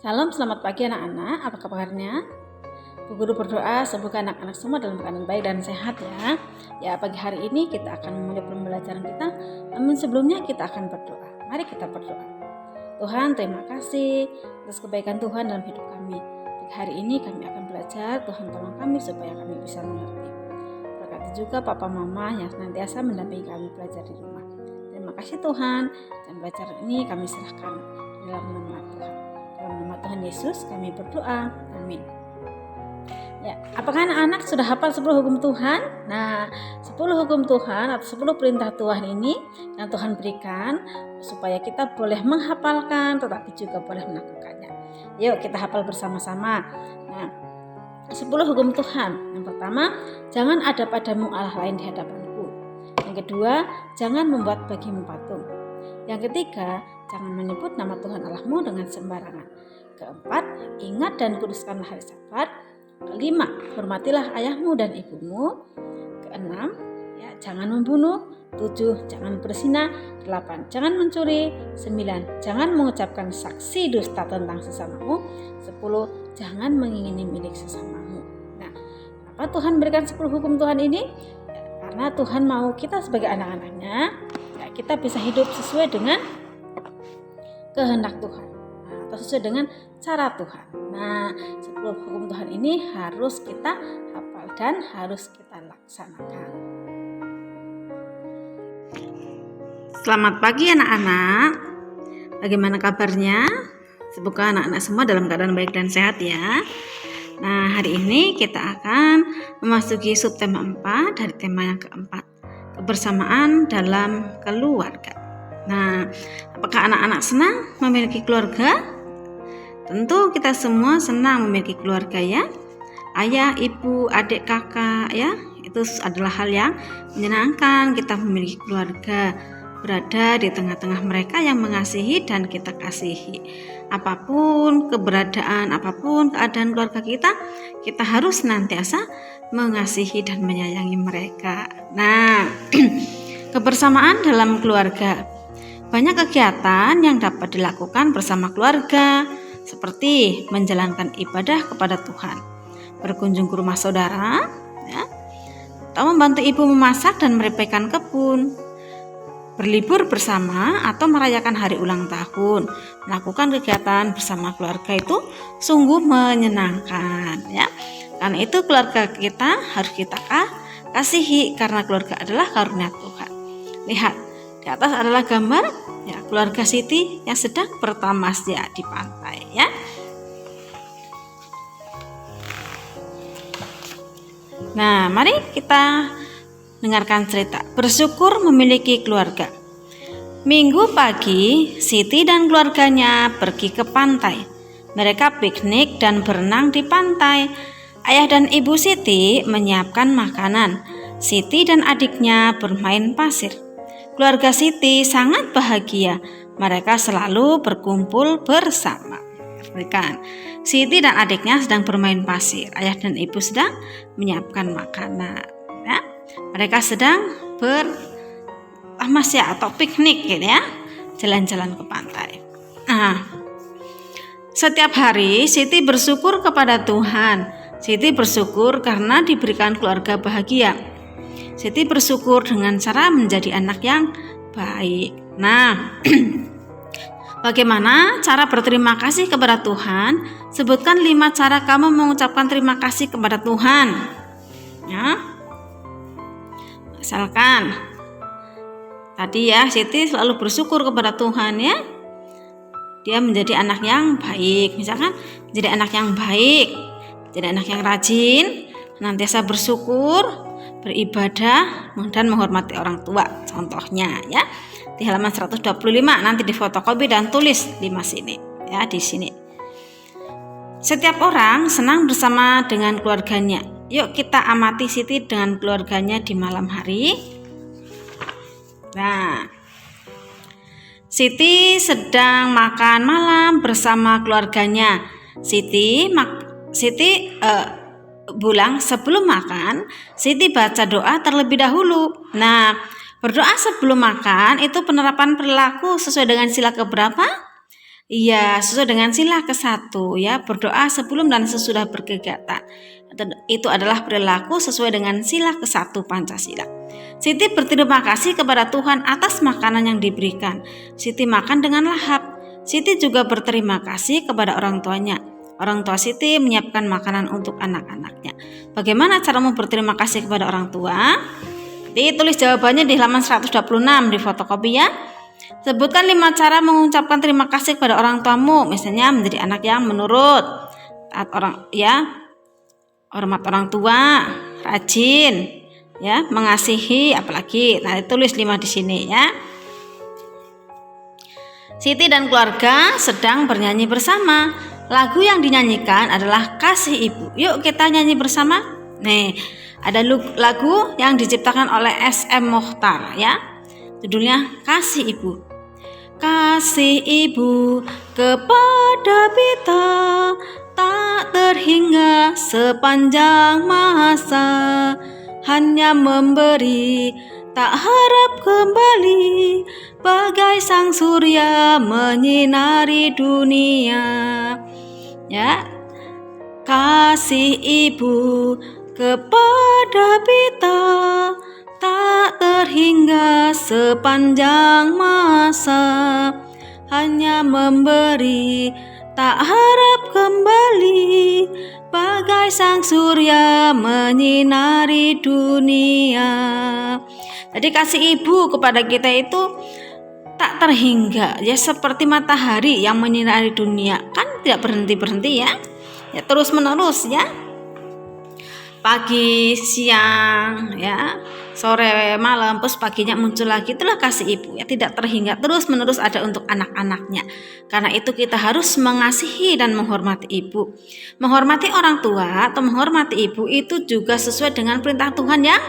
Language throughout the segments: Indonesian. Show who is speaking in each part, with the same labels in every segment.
Speaker 1: Salam, selamat pagi anak-anak, apa kabarnya? Bu Guru berdoa semoga anak-anak semua dalam keadaan baik dan sehat ya. Ya, pagi hari ini kita akan memulai pembelajaran kita, namun sebelumnya kita akan berdoa. Mari kita berdoa. Tuhan, terima kasih atas kebaikan Tuhan dalam hidup kami. Pagi hari ini kami akan belajar, Tuhan tolong kami supaya kami bisa mengerti. Berkati juga Papa Mama yang senantiasa mendampingi kami belajar di rumah. Terima kasih Tuhan, dan belajar ini kami serahkan dalam nama Tuhan. Dalam nama Tuhan Yesus kami berdoa. Amin. Ya, apakah anak-anak sudah hafal 10 hukum Tuhan? Nah, 10 hukum Tuhan atau 10 perintah Tuhan ini yang Tuhan berikan supaya kita boleh menghafalkan tetapi juga boleh melakukannya. Yuk kita hafal bersama-sama. Nah, 10 hukum Tuhan. Yang pertama, jangan ada padamu Allah lain di hadapanku. Yang kedua, jangan membuat bagimu patung. Yang ketiga, jangan menyebut nama Tuhan Allahmu dengan sembarangan. Keempat, ingat dan kuduskanlah hari Sabat. Kelima, hormatilah ayahmu dan ibumu. Keenam, jangan membunuh. 7, jangan berzina. 8, jangan mencuri. 9, jangan mengucapkan saksi dusta tentang sesamamu. 10, jangan mengingini milik sesamamu. Nah, apa Tuhan berikan 10 hukum Tuhan ini? Karena Tuhan mau kita sebagai anak-anaknya, kita bisa hidup sesuai dengan kehendak Tuhan, atau sesuai dengan cara Tuhan. Nah, 10 hukum Tuhan ini harus kita hafal dan harus kita laksanakan. Selamat pagi anak-anak. Bagaimana kabarnya? Semoga anak-anak semua dalam keadaan baik dan sehat ya. Nah, hari ini kita akan memasuki subtema 4 dari tema yang keempat, kebersamaan dalam keluarga. Nah, apakah anak-anak senang memiliki keluarga? Tentu kita semua senang memiliki keluarga ya. Ayah, ibu, adik, kakak ya. Itu adalah hal yang menyenangkan, kita memiliki keluarga, berada di tengah-tengah mereka yang mengasihi dan kita kasihi. Apapun keberadaan, apapun keadaan keluarga kita harus senantiasa mengasihi dan menyayangi mereka. Nah, kebersamaan dalam keluarga. Banyak kegiatan yang dapat dilakukan bersama keluarga, seperti menjalankan ibadah kepada Tuhan, berkunjung ke rumah saudara, ya, atau membantu ibu memasak dan merapikan kebun, berlibur bersama atau merayakan hari ulang tahun. Melakukan kegiatan bersama keluarga itu sungguh menyenangkan ya. Karena itu keluarga kita harus kita kasihi, karena keluarga adalah karunia Tuhan. Lihat, di atas adalah gambar ya keluarga Siti yang sedang bertamasya di pantai ya. Nah, mari kita dengarkan cerita bersyukur memiliki keluarga. Minggu pagi, Siti dan keluarganya pergi ke pantai. Mereka piknik dan berenang di pantai. Ayah dan ibu Siti menyiapkan makanan. Siti dan adiknya bermain pasir. Keluarga Siti sangat bahagia. Mereka selalu berkumpul bersama. Perhatikan, Siti dan adiknya sedang bermain pasir. Ayah dan ibu sedang menyiapkan makanan. Ya. Mereka sedang bertamasya atau piknik gitu ya, jalan-jalan ke pantai. Nah, setiap hari Siti bersyukur kepada Tuhan. Siti bersyukur karena diberikan keluarga bahagia. Siti bersyukur dengan cara menjadi anak yang baik. Nah, bagaimana cara berterima kasih kepada Tuhan? Sebutkan 5 cara kamu mengucapkan terima kasih kepada Tuhan. Ya. Misalkan tadi ya, Siti selalu bersyukur kepada Tuhan ya. Dia menjadi anak yang baik. Misalkan menjadi anak yang baik, jadi anak yang rajin, senantiasa bersyukur, beribadah dan menghormati orang tua. Contohnya ya, di halaman 125 nanti difotokopi dan tulis di sini ya, di sini. Setiap orang senang bersama dengan keluarganya. Yuk kita amati Siti dengan keluarganya di malam hari. Nah, Siti sedang makan malam bersama keluarganya. Siti pulang sebelum makan, Siti baca doa terlebih dahulu. Nah, berdoa sebelum makan itu penerapan perilaku sesuai dengan sila keberapa? Iya, sesuai dengan sila ke-1 ya, berdoa sebelum dan sesudah berkegiatan. Itu adalah perilaku sesuai dengan sila ke-1 Pancasila. Siti berterima kasih kepada Tuhan atas makanan yang diberikan. Siti makan dengan lahap. Siti juga berterima kasih kepada orang tuanya. Orang tua Siti menyiapkan makanan untuk anak-anaknya. Bagaimana caramu berterima kasih kepada orang tua? Tulis jawabannya di halaman 126 di fotokopi ya. Sebutkan 5 cara mengucapkan terima kasih kepada orang tuamu. Misalnya menjadi anak yang menurut, taat orang ya, hormat orang tua, rajin, ya, mengasihi, apalagi. Nah, tulis 5 di sini ya. Siti dan keluarga sedang bernyanyi bersama. Lagu yang dinyanyikan adalah Kasih Ibu. Yuk kita nyanyi bersama. Nih, ada lagu yang diciptakan oleh SM Mokhtar ya. Judulnya Kasih Ibu. Kasih Ibu kepada kita tak terhingga sepanjang masa, hanya memberi tak harap kembali, bagai sang surya menyinari dunia. Ya, kasih Ibu kepada kita tak terhingga sepanjang masa, hanya memberi tak harap kembali, bagai sang surya menyinari dunia. Jadi kasih Ibu kepada kita itu tak terhingga ya, seperti matahari yang menyinari dunia, kan tidak berhenti-berhenti ya, ya terus menerus ya, pagi, siang, ya, sore, malam, terus paginya muncul lagi. Itulah kasih Ibu ya, tidak terhingga, terus menerus ada untuk anak-anaknya. Karena itu kita harus mengasihi dan menghormati Ibu. Menghormati orang tua atau menghormati Ibu itu juga sesuai dengan perintah Tuhan yang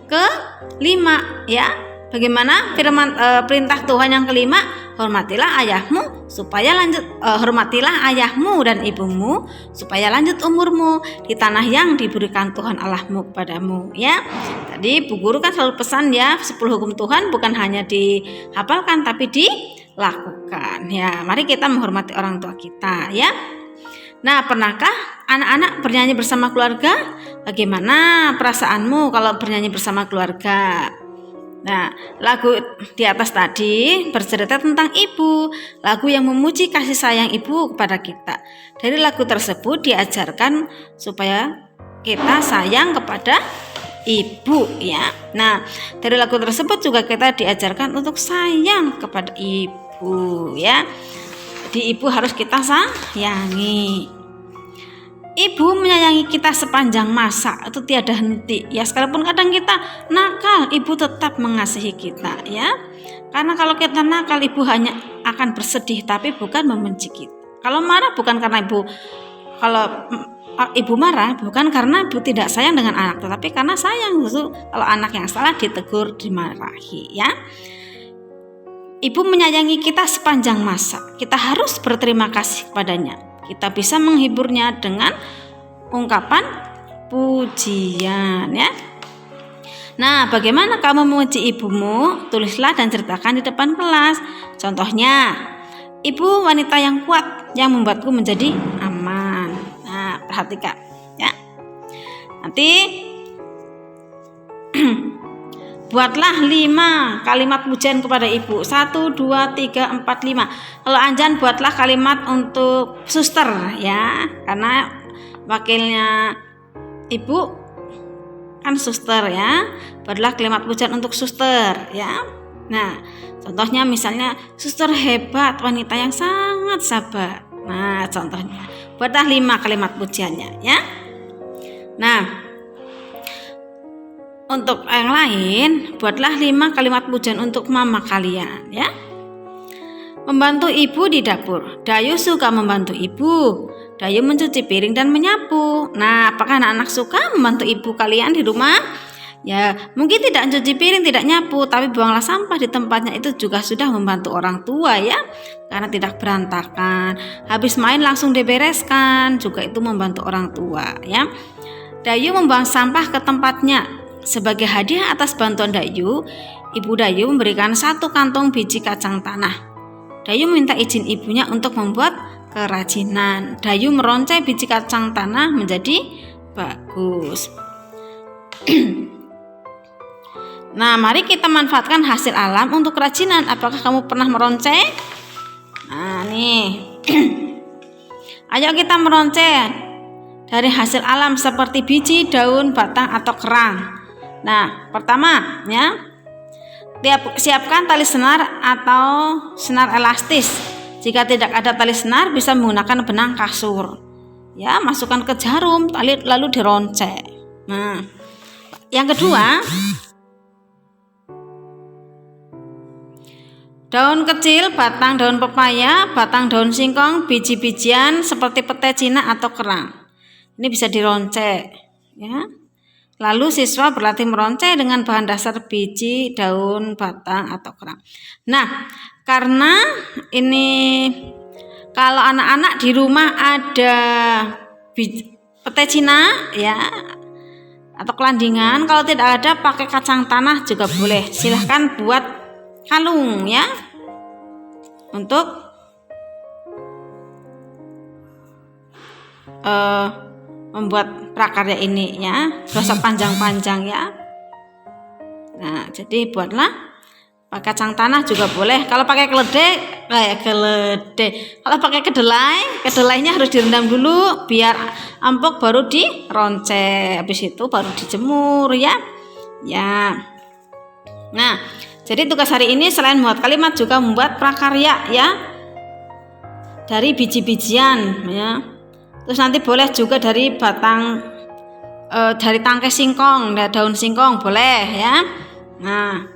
Speaker 1: ke-5 ya. Bagaimana firman perintah Tuhan yang ke-5? Hormatilah ayahmu supaya lanjut hormatilah ayahmu dan ibumu supaya lanjut umurmu di tanah yang diberikan Tuhan Allahmu kepadamu ya. Tadi Bu Guru kan selalu pesan ya, 10 hukum Tuhan bukan hanya dihafalkan tapi dilakukan ya. Mari kita menghormati orang tua kita ya. Nah, pernahkah anak-anak bernyanyi bersama keluarga? Bagaimana perasaanmu kalau bernyanyi bersama keluarga? Nah, lagu di atas tadi bercerita tentang ibu, lagu yang memuji kasih sayang ibu kepada kita. Dari lagu tersebut diajarkan supaya kita sayang kepada ibu ya. Nah, dari lagu tersebut juga kita diajarkan untuk sayang kepada ibu ya. Jadi ibu harus kita sayangi. Ibu menyayangi kita sepanjang masa, itu tiada henti ya. Sekalipun kadang kita nakal, ibu tetap mengasihi kita ya. Karena kalau kita nakal, ibu hanya akan bersedih tapi bukan membenci kita. Kalau marah bukan karena ibu marah bukan karena ibu tidak sayang dengan anak, tetapi karena sayang. Justru kalau anak yang salah ditegur, dimarahi ya. Ibu menyayangi kita sepanjang masa. Kita harus berterima kasih kepadanya. Kita bisa menghiburnya dengan ungkapan pujian ya. Nah, bagaimana kamu memuji ibumu? Tulislah dan ceritakan di depan kelas. Contohnya, ibu wanita yang kuat yang membuatku menjadi aman. Nah, perhatikan ya. Nanti buatlah 5 kalimat pujian kepada ibu. 1, 2, 3, 4, 5. Kalau Anjan buatlah kalimat untuk suster ya, karena wakilnya ibu kan suster ya. Buatlah kalimat pujian untuk suster ya. Nah, contohnya misalnya suster hebat, wanita yang sangat sabar. Nah, contohnya buatlah 5 kalimat pujiannya ya. Nah, untuk yang lain, buatlah 5 kalimat pujian untuk mama kalian ya. Membantu ibu di dapur. Dayu suka membantu ibu. Dayu mencuci piring dan menyapu. Nah, apakah anak-anak suka membantu ibu kalian di rumah? Ya, mungkin tidak mencuci piring, tidak nyapu, tapi buanglah sampah di tempatnya, itu juga sudah membantu orang tua ya. Karena tidak berantakan. Habis main langsung dibereskan, juga itu membantu orang tua ya. Dayu membuang sampah ke tempatnya. Sebagai hadiah atas bantuan Dayu, Ibu Dayu memberikan 1 kantong biji kacang tanah. Dayu meminta izin ibunya untuk membuat kerajinan. Dayu meronceh biji kacang tanah menjadi bagus. Nah, mari kita manfaatkan hasil alam untuk kerajinan. Apakah kamu pernah meronceh? Nah, nih. Ayo kita meronceh dari hasil alam seperti biji, daun, batang, atau kerang. Nah, pertama ya, siapkan tali senar atau senar elastis. Jika tidak ada tali senar, bisa menggunakan benang kasur. Ya, masukkan ke jarum, tali lalu dironceh. Nah, yang kedua, daun kecil, batang daun pepaya, batang daun singkong, biji-bijian seperti petai Cina atau kerang. Ini bisa dironceh, ya. Lalu siswa berlatih meronceh dengan bahan dasar biji, daun, batang, atau kerang. Nah, karena ini kalau anak-anak di rumah ada petai Cina ya atau kelandingan, kalau tidak ada pakai kacang tanah juga boleh. Silahkan buat kalung ya untuk membuat prakarya ini ya, gosok panjang-panjang ya. Nah, jadi buatlah pakai kacang tanah juga boleh. Kalau pakai kalau pakai kedelainya harus direndam dulu biar empuk baru dironceh. Habis itu baru dijemur ya. Ya. Nah, jadi tugas hari ini selain membuat kalimat juga membuat prakarya ya. Dari biji-bijian ya. Terus nanti boleh juga dari batang dari tangkai singkong, daun singkong boleh ya. Nah,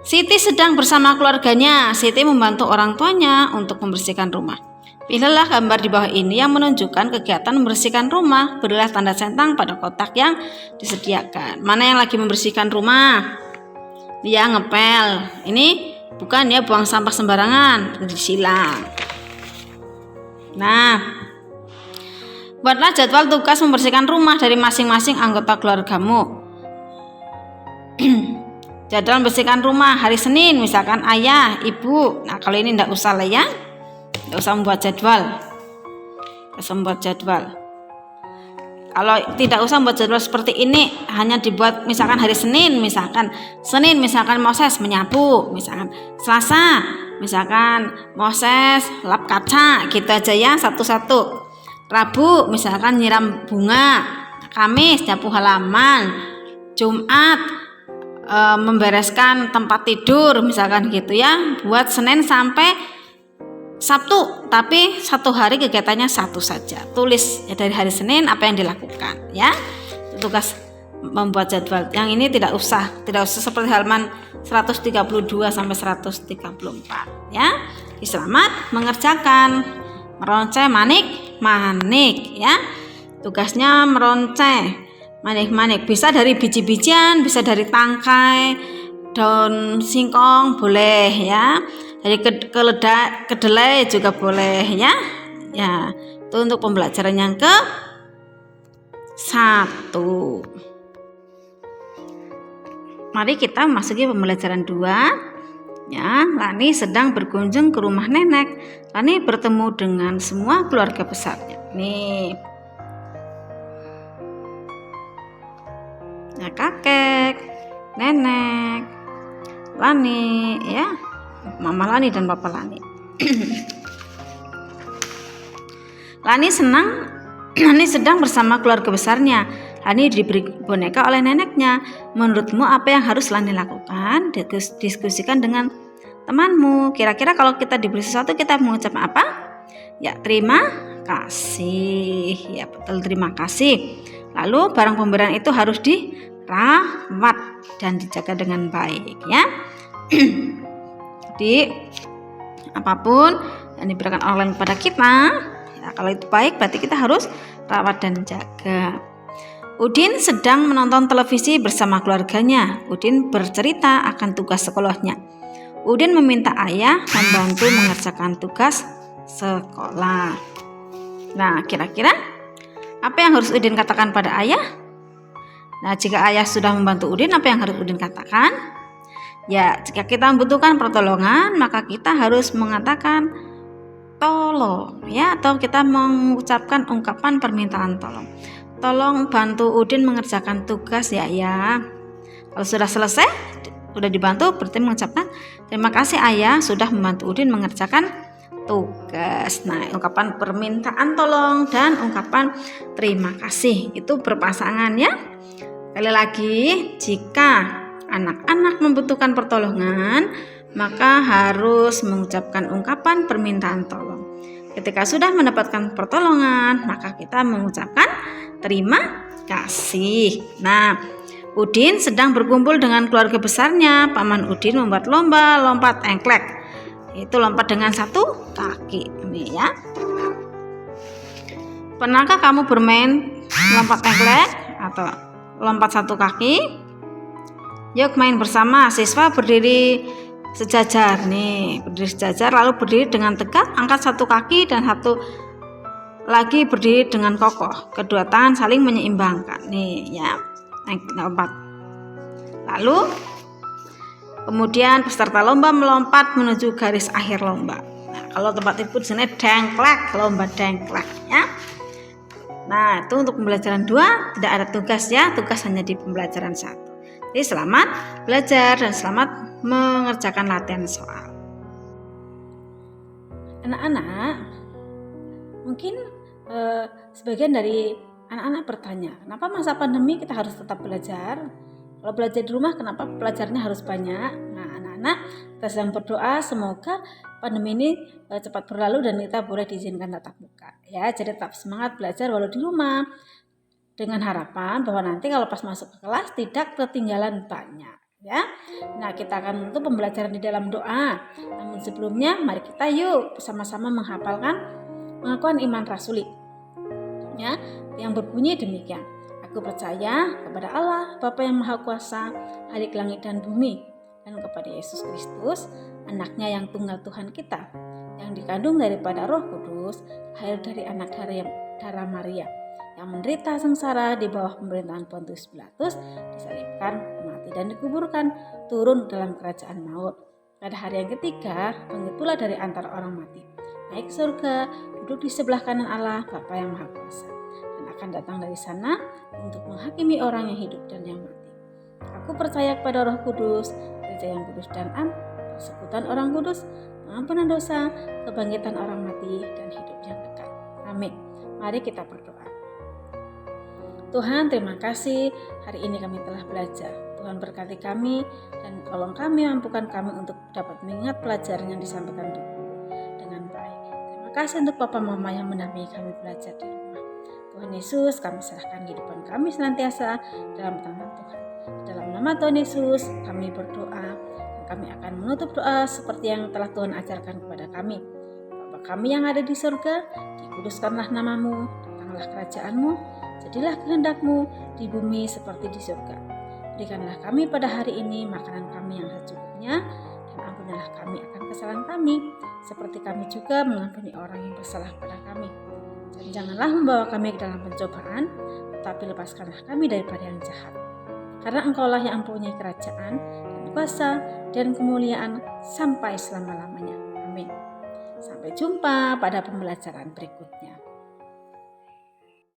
Speaker 1: Siti sedang bersama keluarganya. Siti membantu orang tuanya untuk membersihkan rumah. Pilihlah gambar di bawah ini yang menunjukkan kegiatan membersihkan rumah. Berilah tanda centang pada kotak yang disediakan. Mana yang lagi membersihkan rumah? Dia ngepel. Ini bukan ya buang sampah sembarangan, disilang. Nah, buatlah jadwal tugas membersihkan rumah dari masing-masing anggota keluargamu. Jadwal membersihkan rumah hari Senin, misalkan ayah, ibu. Nah, kalau ini enggak usah lah ya. Enggak usah membuat jadwal. Kalau tidak usah membuat jadwal seperti ini, hanya dibuat misalkan hari Senin, misalkan Moses menyapu, misalkan Selasa, misalkan Moses lap kaca, gitu aja ya, satu-satu. Rabu misalkan nyiram bunga, Kamis nyapu halaman, Jumat membereskan tempat tidur misalkan gitu ya, buat Senin sampai Sabtu, tapi satu hari kegiatannya satu saja. Tulis ya dari hari Senin apa yang dilakukan ya. Tugas membuat jadwal. Yang ini tidak usah seperti halaman 132 sampai 134 ya. Selamat mengerjakan. Meronceh manik ya. Tugasnya meronceh manik-manik, bisa dari biji-bijian, bisa dari tangkai daun singkong boleh ya, dari kedelai juga boleh ya. Ya, itu untuk pembelajaran yang ke-1. Mari kita masuki pembelajaran 2. Ya, Lani sedang berkunjung ke rumah nenek. Lani bertemu dengan semua keluarga besarnya. Nih. Nah, kakek, nenek, Lani, ya, Mama Lani dan Papa Lani. Lani sedang bersama keluarga besarnya. Lani diberi boneka oleh neneknya. Menurutmu apa yang harus Lani lakukan? Diskusikan dengan temanmu. Kira-kira kalau kita diberi sesuatu kita mengucap apa? Ya, terima kasih. Ya, betul, terima kasih. Lalu barang pemberian itu harus dirawat dan dijaga dengan baik ya. Jadi apapun yang diberikan orang lain kepada kita ya, kalau itu baik berarti kita harus rawat dan jaga. Udin sedang menonton televisi bersama keluarganya. Udin bercerita akan tugas sekolahnya. Udin meminta ayah membantu mengerjakan tugas sekolah. Nah, kira-kira apa yang harus Udin katakan pada ayah? Nah, jika ayah sudah membantu Udin, apa yang harus Udin katakan? Ya, jika kita membutuhkan pertolongan, maka kita harus mengatakan tolong, ya, atau kita mengucapkan ungkapan permintaan tolong. Tolong bantu Udin mengerjakan tugas ya. Kalau sudah selesai, sudah dibantu, berarti mengucapkan terima kasih ayah sudah membantu Udin mengerjakan tugas. Nah, ungkapan permintaan tolong dan ungkapan terima kasih itu berpasangan ya. Sekali lagi, jika anak-anak membutuhkan pertolongan, maka harus mengucapkan ungkapan permintaan tolong. Ketika sudah mendapatkan pertolongan, maka kita mengucapkan terima kasih. Nah, Udin sedang berkumpul dengan keluarga besarnya. Paman Udin membuat lomba lompat engklek. Itu lompat dengan satu kaki. Ini ya. Pernahkah kamu bermain lompat engklek atau lompat satu kaki? Yuk main bersama. Siswa berdiri sejajar nih, berdiri sejajar lalu berdiri dengan tegak, angkat satu kaki dan satu lagi berdiri dengan kokoh. Kedua tangan saling menyeimbangkan. Nih ya, lompat. Lalu kemudian peserta lomba melompat menuju garis akhir lomba. Nah, kalau tempat ibu di sini dengklek, lomba dengklek ya. Nah, itu untuk pembelajaran 2 tidak ada tugas ya, tugas hanya di pembelajaran 1. Jadi selamat belajar dan selamat mengerjakan latihan soal. Anak-anak, mungkin sebagian dari anak-anak bertanya, kenapa masa pandemi kita harus tetap belajar? Kalau belajar di rumah, kenapa pelajarannya harus banyak? Nah, anak-anak, kita sedang berdoa semoga pandemi ini cepat berlalu dan kita boleh diizinkan tatap muka. Ya, jadi tetap semangat belajar walau di rumah. Dengan harapan bahwa nanti kalau pas masuk ke kelas tidak ketinggalan banyak ya. Nah, kita akan menutup pembelajaran di dalam doa. Namun sebelumnya mari kita yuk bersama-sama menghafalkan pengakuan iman rasuli. Ya, yang berbunyi demikian. Aku percaya kepada Allah, Bapa yang Maha Kuasa, Khalik langit dan bumi, dan kepada Yesus Kristus, anaknya yang tunggal Tuhan kita, yang dikandung daripada Roh Kudus, lahir dari anak darah Maria, yang menderita sengsara di bawah pemerintahan Pontius Pilatus, disalibkan, mati dan dikuburkan, turun dalam kerajaan maut. Pada hari yang ketiga, bangkit pula dari antara orang mati, naik surga, duduk di sebelah kanan Allah, Bapa yang Maha Kuasa, dan akan datang dari sana untuk menghakimi orang yang hidup dan yang mati. Aku percaya kepada Roh Kudus, gereja yang kudus dan am, persekutuan orang kudus, pengampunan dosa, kebangkitan orang mati, dan hidup yang kekal. Amin. Mari kita berdoa. Tuhan, terima kasih hari ini kami telah belajar. Tuhan berkati kami dan tolong kami, mampukan kami untuk dapat mengingat pelajaran yang disampaikan dengan baik. Terima kasih untuk Papa Mama yang mendampingi kami belajar di rumah. Tuhan Yesus, kami serahkan kehidupan kami senantiasa dalam tangan Tuhan. Dalam nama Tuhan Yesus, kami berdoa dan kami akan menutup doa seperti yang telah Tuhan ajarkan kepada kami. Bapa kami yang ada di surga, dikuduskanlah namamu, datanglah kerajaan-Mu, jadilah kehendak-Mu di bumi seperti di surga. Berikanlah kami pada hari ini makanan kami yang secukupnya, dan ampunilah kami akan kesalahan kami, seperti kami juga mengampuni orang yang bersalah pada kami. Dan janganlah membawa kami ke dalam pencobaan, tetapi lepaskanlah kami daripada yang jahat. Karena Engkaulah yang mempunyai kerajaan, dan kuasa, dan kemuliaan sampai selama-lamanya. Amin. Sampai jumpa pada pembelajaran berikutnya.